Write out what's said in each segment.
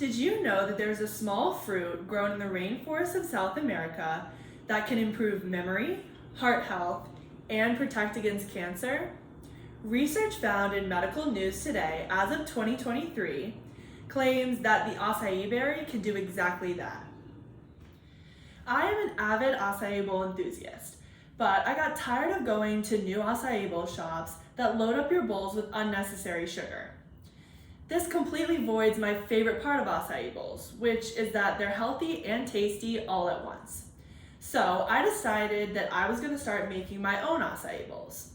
Did you know that there's a small fruit grown in the rainforests of South America that can improve memory, heart health, and protect against cancer? Research found in Medical News Today as of 2023 claims that the acai berry can do exactly that. I am an avid acai bowl enthusiast, but I got tired of going to new acai bowl shops that load up your bowls with unnecessary sugar. This completely voids my favorite part of acai bowls, which is that they're healthy and tasty all at once. So I decided that I was going to start making my own acai bowls.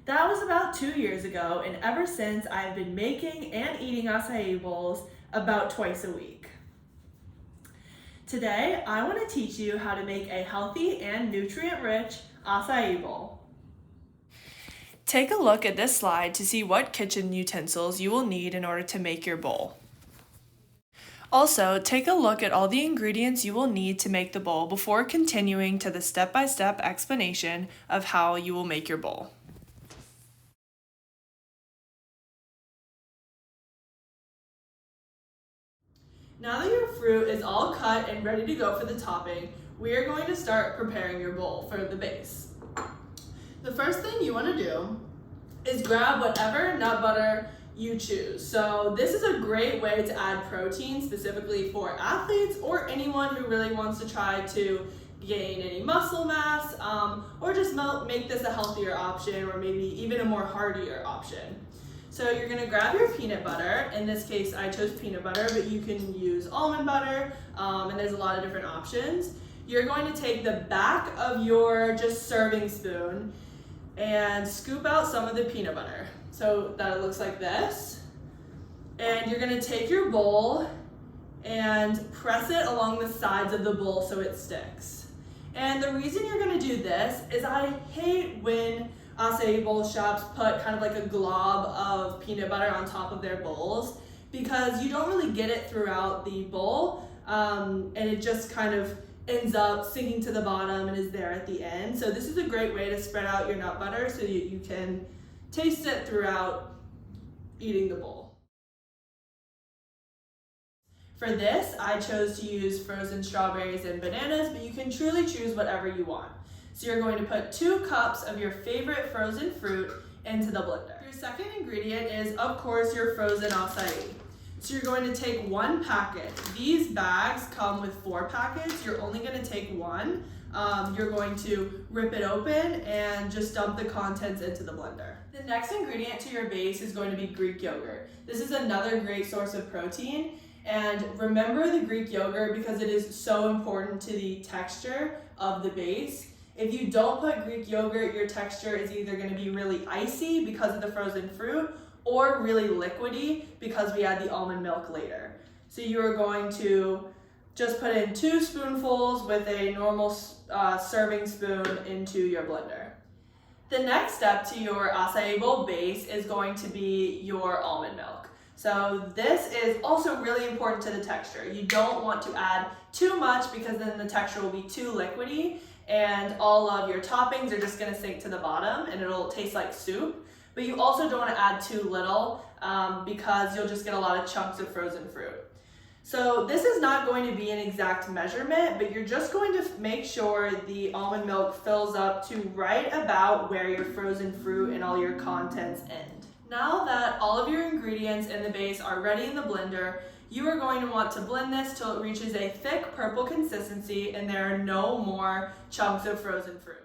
That was about 2 years ago, and ever since I've been making and eating acai bowls about twice a week. Today, I want to teach you how to make a healthy and nutrient-rich acai bowl. Take a look at this slide to see what kitchen utensils you will need in order to make your bowl. Also, take a look at all the ingredients you will need to make the bowl before continuing to the step-by-step explanation of how you will make your bowl. Now that your fruit is all cut and ready to go for the topping, we are going to start preparing your bowl for the base. The first thing you want to do is grab whatever nut butter you choose. So this is a great way to add protein specifically for athletes or anyone who really wants to try to gain any muscle mass, or just make this a healthier option, or maybe even a more heartier option. So you're gonna grab your peanut butter. In this case, I chose peanut butter, but you can use almond butter, and there's a lot of different options. You're going to take the back of your just serving spoon and scoop out some of the peanut butter so that it looks like this. And you're gonna take your bowl and press it along the sides of the bowl so it sticks. And the reason you're gonna do this is I hate when acai bowl shops put kind of like a glob of peanut butter on top of their bowls, because you don't really get it throughout the bowl, and it just kind of ends up sinking to the bottom and is there at the end. So this is a great way to spread out your nut butter so you can taste it throughout eating the bowl. For this, I chose to use frozen strawberries and bananas, but you can truly choose whatever you want. So you're going to put 2 cups of your favorite frozen fruit into the blender. Your second ingredient is, of course, your frozen acai. So you're going to take 1 packet. These bags come with 4 packets. You're only going to take 1. You're going to rip it open and just dump the contents into the blender. The next ingredient to your base is going to be Greek yogurt. This is another great source of protein. And remember the Greek yogurt because it is so important to the texture of the base. If you don't put Greek yogurt, your texture is either going to be really icy because of the frozen fruit, or really liquidy because we add the almond milk later. So you are going to just put in 2 spoonfuls with a normal serving spoon into your blender. The next step to your acai bowl base is going to be your almond milk. So this is also really important to the texture. You don't want to add too much because then the texture will be too liquidy and all of your toppings are just gonna sink to the bottom and it'll taste like soup. But you also don't want to add too little because you'll just get a lot of chunks of frozen fruit. So this is not going to be an exact measurement, but you're just going to make sure the almond milk fills up to right about where your frozen fruit and all your contents end. Now that all of your ingredients in the base are ready in the blender, you are going to want to blend this till it reaches a thick purple consistency and there are no more chunks of frozen fruit.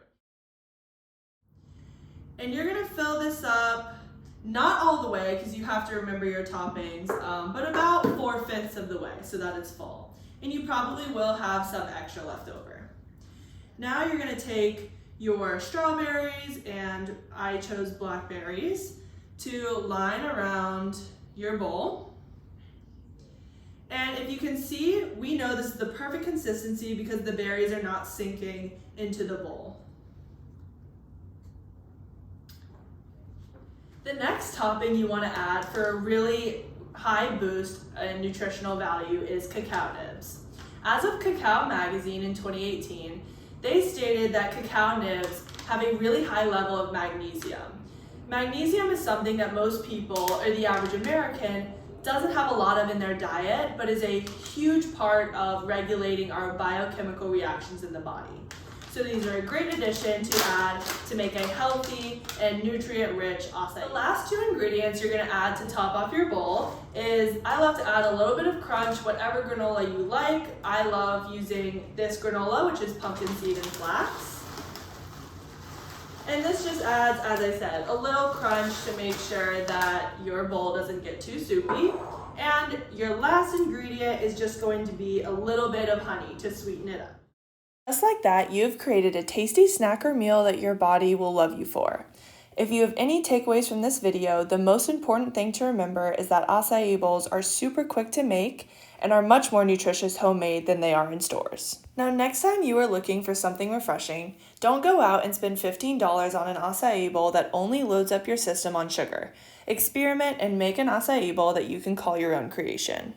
And you're gonna fill this up, not all the way because you have to remember your toppings, but about 4/5 of the way so that it's full. And you probably will have some extra left over. Now you're gonna take your strawberries, and I chose blackberries, to line around your bowl. And if you can see, we know this is the perfect consistency because the berries are not sinking into the bowl. The next topping you want to add for a really high boost in nutritional value is cacao nibs. As of Cacao Magazine in 2018, they stated that cacao nibs have a really high level of magnesium. Magnesium is something that most people, or the average American, doesn't have a lot of in their diet, but is a huge part of regulating our biochemical reactions in the body. So these are a great addition to add to make a healthy and nutrient-rich acai. The last two ingredients you're gonna add to top off your bowl is, I love to add a little bit of crunch, whatever granola you like. I love using this granola, which is pumpkin seed and flax. And this just adds, as I said, a little crunch to make sure that your bowl doesn't get too soupy. And your last ingredient is just going to be a little bit of honey to sweeten it up. Just like that, you've created a tasty snack or meal that your body will love you for. If you have any takeaways from this video, the most important thing to remember is that acai bowls are super quick to make and are much more nutritious homemade than they are in stores. Now, next time you are looking for something refreshing, don't go out and spend $15 on an acai bowl that only loads up your system on sugar. Experiment and make an acai bowl that you can call your own creation.